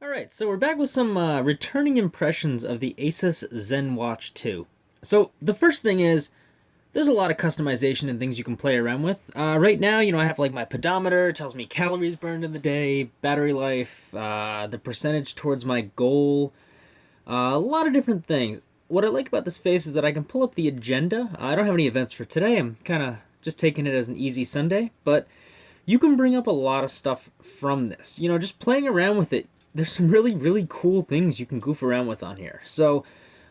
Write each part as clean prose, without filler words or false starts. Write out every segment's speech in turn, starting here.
Alright, so we're back with some returning impressions of the Asus Zenwatch 2. So, the first thing is, there's a lot of customization and things you can play around with. Right now, I have like my pedometer, it tells me calories burned in the day, battery life, the percentage towards my goal, a lot of different things. What I like about this face is that I can pull up the agenda. I don't have any events for today, I'm kind of just taking it as an easy Sunday, but you can bring up a lot of stuff from this. Just playing around with it, there's some really, really cool things you can goof around with on here. So,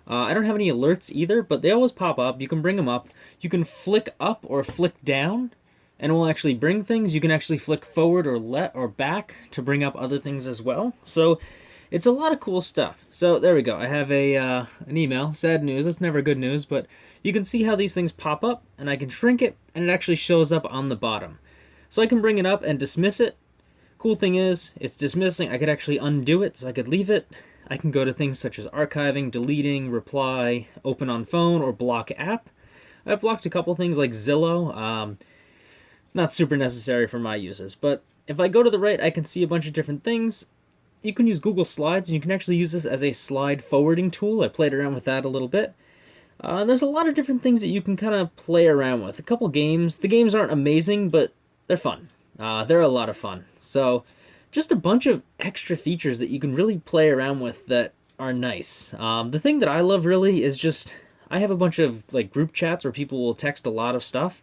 I don't have any alerts either, but they always pop up. You can bring them up. You can flick up or flick down, and it will actually bring things. You can actually flick forward or back to bring up other things as well. So, it's a lot of cool stuff. So, there we go. I have an email. Sad news. That's never good news, but you can see how these things pop up, and I can shrink it, and it actually shows up on the bottom. So I can bring it up and dismiss it. Cool thing is, it's dismissing. I could actually undo it, so I could leave it. I can go to things such as archiving, deleting, reply, open on phone, or block app. I've blocked a couple things like Zillow. Not super necessary for my uses, but if I go to the right, I can see a bunch of different things. You can use Google Slides, and you can actually use this as a slide forwarding tool. I played around with that a little bit. There's a lot of different things that you can kind of play around with. A couple games. The games aren't amazing, but they're fun. They're a lot of fun. So, just a bunch of extra features that you can really play around with that are nice. The thing that I love really is just, I have a bunch of like group chats where people will text a lot of stuff,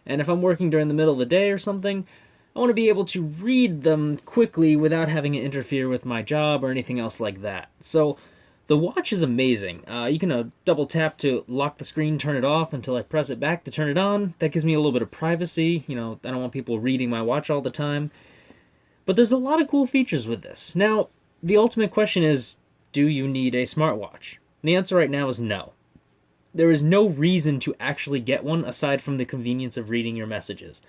and if I'm working during the middle of the day or something, I want to be able to read them quickly without having it interfere with my job or anything else like that. So, the watch is amazing. You can double tap to lock the screen, turn it off until I press it back to turn it on. That gives me a little bit of privacy. I don't want people reading my watch all the time. But there's a lot of cool features with this. Now, the ultimate question is, do you need a smartwatch? And the answer right now is no. There is no reason to actually get one aside from the convenience of reading your messages.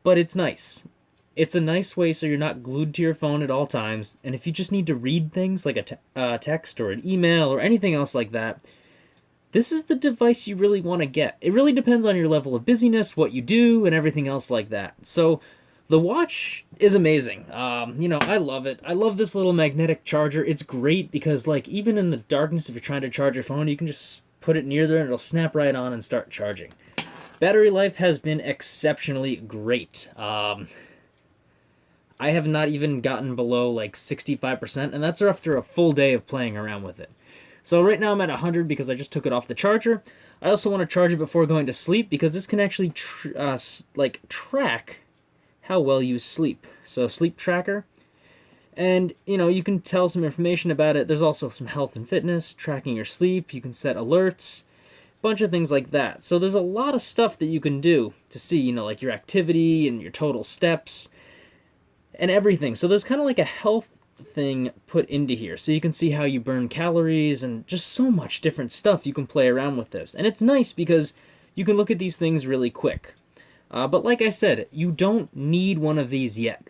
But it's nice. It's a nice way so you're not glued to your phone at all times, and if you just need to read things like a text or an email or anything else like that, this is the device you really want to get. It really depends on your level of busyness, what you do, and everything else like that. So, the watch is amazing. I love it. I love this little magnetic charger. It's great because, like, even in the darkness, if you're trying to charge your phone, you can just put it near there and it'll snap right on and start charging. Battery life has been exceptionally great. I have not even gotten below like 65%, and that's after a full day of playing around with it. So right now I'm at 100 because I just took it off the charger. I also want to charge it before going to sleep because this can actually track how well you sleep. So sleep tracker. And, you can tell some information about it. There's also some health and fitness, tracking your sleep. You can set alerts, bunch of things like that. So there's a lot of stuff that you can do to see, like your activity and your total steps and everything. So there's kind of like a health thing put into here. So you can see how you burn calories and just so much different stuff you can play around with this. And it's nice because you can look at these things really quick. But like I said, you don't need one of these yet.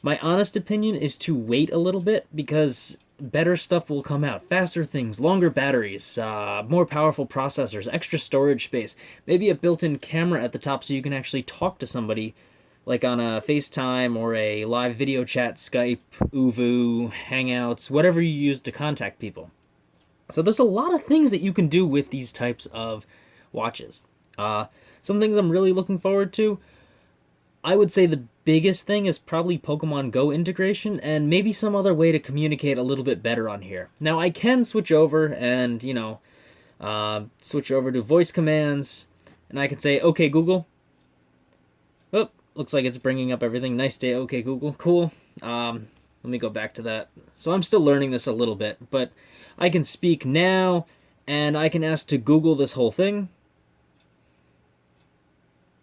My honest opinion is to wait a little bit because better stuff will come out. Faster things, longer batteries, more powerful processors, extra storage space, maybe a built-in camera at the top so you can actually talk to somebody like on a FaceTime or a live video chat, Skype, Uvu, Hangouts, whatever you use to contact people. So there's a lot of things that you can do with these types of watches. Some things I'm really looking forward to. I would say the biggest thing is probably Pokemon Go integration and maybe some other way to communicate a little bit better on here. Now I can switch over and, switch over to voice commands, and I can say, okay, Google. Oh, looks like it's bringing up everything. Nice day, okay, Google. Cool. Let me go back to that. So I'm still learning this a little bit, but I can speak now, and I can ask to Google this whole thing.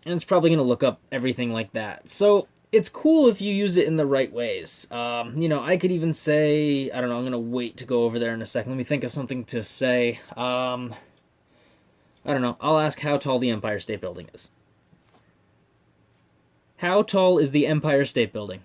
And it's probably going to look up everything like that. So it's cool if you use it in the right ways. I could even say, I don't know, I'm going to wait to go over there in a second. Let me think of something to say. I don't know. I'll ask how tall the Empire State Building is. How tall is the Empire State Building?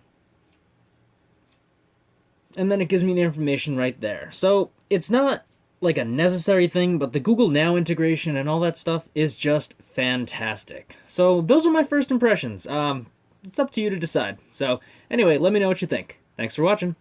And then it gives me the information right there. So it's not like a necessary thing, but the Google Now integration and all that stuff is just fantastic. So those are my first impressions. It's up to you to decide. So anyway, let me know what you think. Thanks for watching.